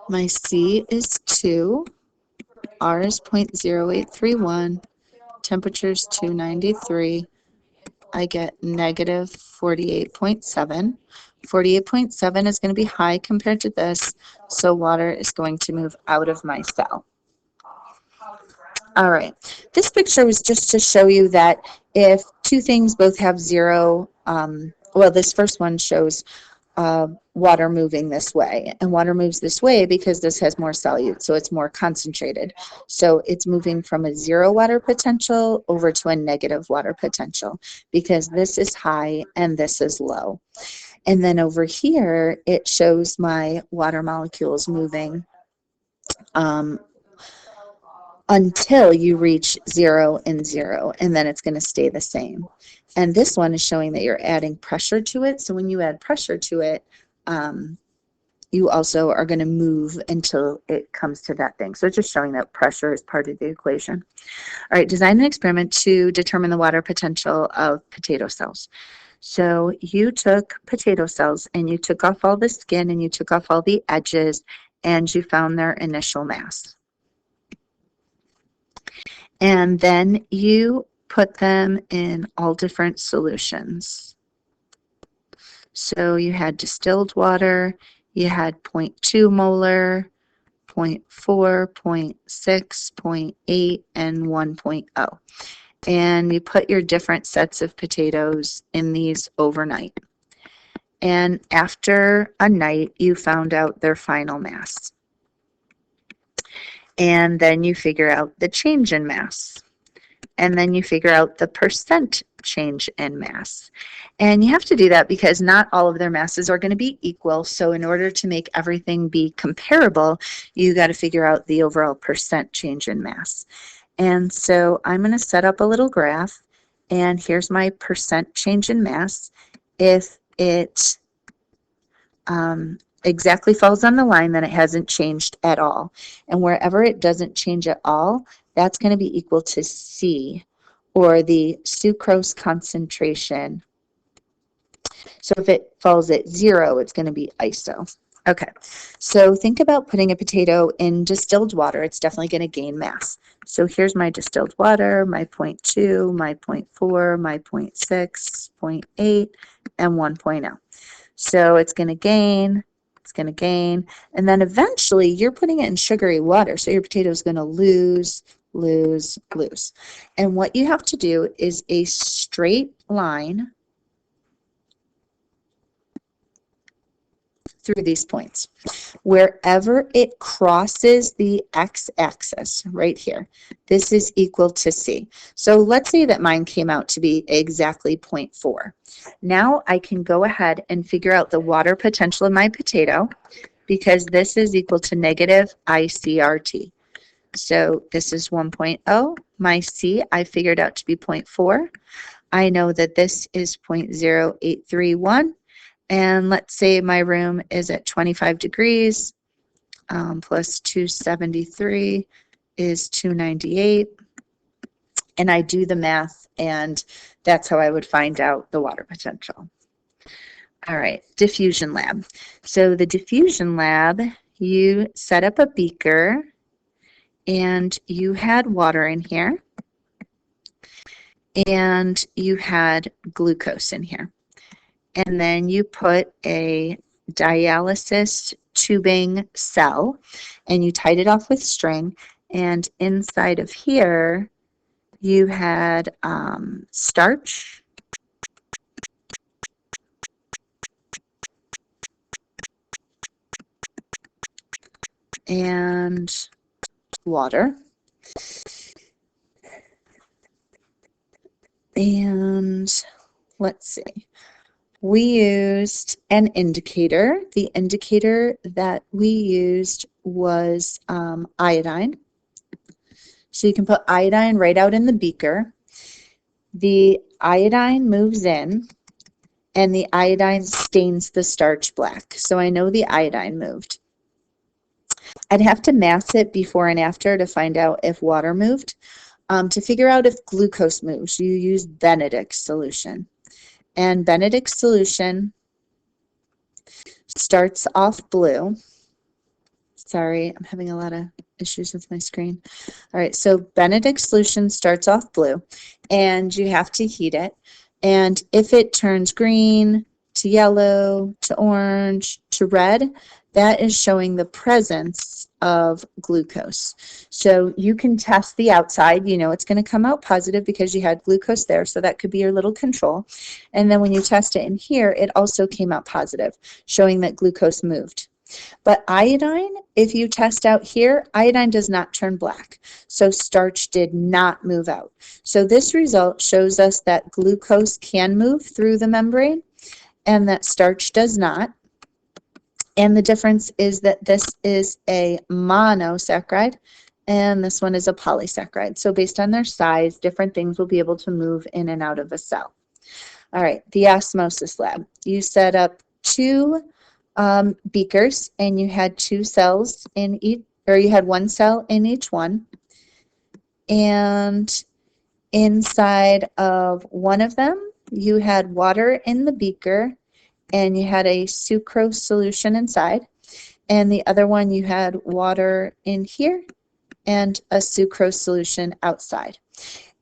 My C is 2. R is 0.0831. Temperature is 293. I get negative 48.7. 48.7 is going to be high compared to this, so water is going to move out of my cell. All right, this picture was just to show you that if two things both have 0, well, this first one shows water moving this way, and water moves this way because this has more solute, so it's more concentrated. So it's moving from a 0 water potential over to a negative water potential because this is high and this is low. And then over here, it shows my water molecules moving until you reach 0 and 0, and then it's going to stay the same. And this one is showing that you're adding pressure to it. So when you add pressure to it, you also are going to move until it comes to that thing. So it's just showing that pressure is part of the equation. All right, design an experiment to determine the water potential of potato cells. So you took potato cells and you took off all the skin and you took off all the edges and you found their initial mass. And then you put them in all different solutions. So you had distilled water, you had 0.2 molar, 0.4, 0.6, 0.8, and 1.0. And you put your different sets of potatoes in these overnight. And after a night, you found out their final mass. And then you figure out the change in mass. And then you figure out the percent change in mass. And you have to do that because not all of their masses are going to be equal. So in order to make everything be comparable, you got to figure out the overall percent change in mass. And so I'm going to set up a little graph, and here's my percent change in mass. If it exactly falls on the line, then it hasn't changed at all. And wherever it doesn't change at all, that's going to be equal to C, or the sucrose concentration. So if it falls at 0, it's going to be iso. Okay, so think about putting a potato in distilled water. It's definitely going to gain mass. So here's my distilled water, my 0.2, my 0.4, my 0.6, 0.8, and 1.0. So it's going to gain, and then eventually you're putting it in sugary water, so your potato is going to lose. And what you have to do is a straight line through these points. Wherever it crosses the x-axis, right here, this is equal to C. So let's say that mine came out to be exactly 0.4. Now I can go ahead and figure out the water potential of my potato because this is equal to negative ICRT. So this is 1.0. My C I figured out to be 0.4. I know that this is 0.0831. And let's say my room is at 25 degrees, plus 273 is 298. and I do the math, and that's how I would find out the water potential. All right, diffusion lab. So the diffusion lab, you set up a beaker, and you had water in here, and you had glucose in here. And then you put a dialysis tubing cell, and you tied it off with string, and inside of here, you had starch, and water. And let's see, we used an indicator. The indicator that we used was iodine. So you can put iodine right out in the beaker. The iodine moves in, and the iodine stains the starch black. So I know the iodine moved. I'd have to mass it before and after to find out if water moved. To figure out if glucose moves, you use Benedict's solution. And Benedict's solution starts off blue. Sorry, I'm having a lot of issues with my screen. All right, so Benedict's solution starts off blue, and you have to heat it. And if it turns green to yellow to orange to red, that is showing the presence of glucose. So you can test the outside. You know it's going to come out positive because you had glucose there, so that could be your little control. And then when you test it in here, it also came out positive, showing that glucose moved. But iodine, if you test out here, iodine does not turn black. So starch did not move out. So this result shows us that glucose can move through the membrane and that starch does not. And the difference is that this is a monosaccharide and this one is a polysaccharide. So based on their size, different things will be able to move in and out of a cell. All right, the osmosis lab. You set up two beakers, and you had two cells in each, or you had one cell in each one. And inside of one of them, you had water in the beaker, and you had a sucrose solution inside. And the other one, you had water in here and a sucrose solution outside.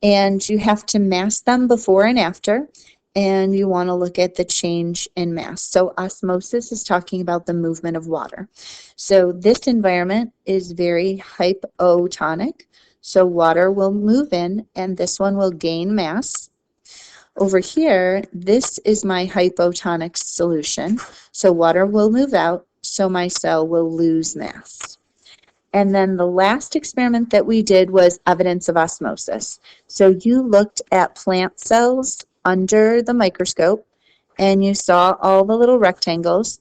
And you have to mass them before and after, and you want to look at the change in mass. So osmosis is talking about the movement of water. So this environment is very hypotonic. So water will move in, and this one will gain mass. Over here, this is my hypotonic solution. So water will move out, so my cell will lose mass. And then the last experiment that we did was evidence of osmosis. So you looked at plant cells under the microscope, and you saw all the little rectangles,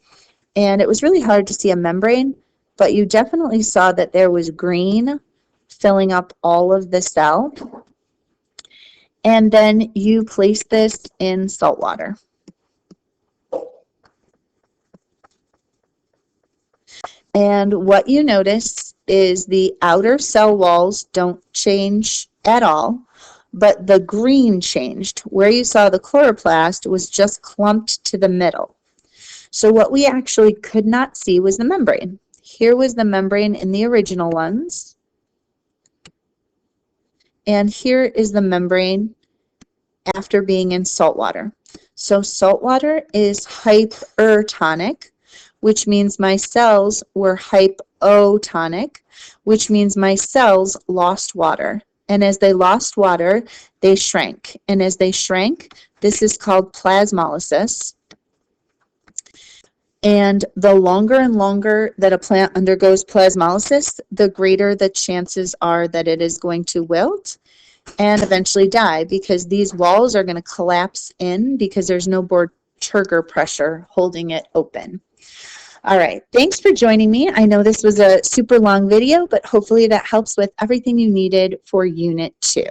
and it was really hard to see a membrane, but you definitely saw that there was green filling up all of the cell. And then you place this in salt water. And what you notice is the outer cell walls don't change at all, but the green changed. Where you saw the chloroplast was just clumped to the middle. So what we actually could not see was the membrane. Here was the membrane in the original ones. And here is the membrane after being in salt water. So salt water is hypertonic, which means my cells were hypotonic, which means my cells lost water. And as they lost water, they shrank. And as they shrank, this is called plasmolysis. And the longer and longer that a plant undergoes plasmolysis, the greater the chances are that it is going to wilt and eventually die, because these walls are going to collapse in because there's no more turgor pressure holding it open. All right, thanks for joining me. I know this was a super long video, but hopefully that helps with everything you needed for Unit 2.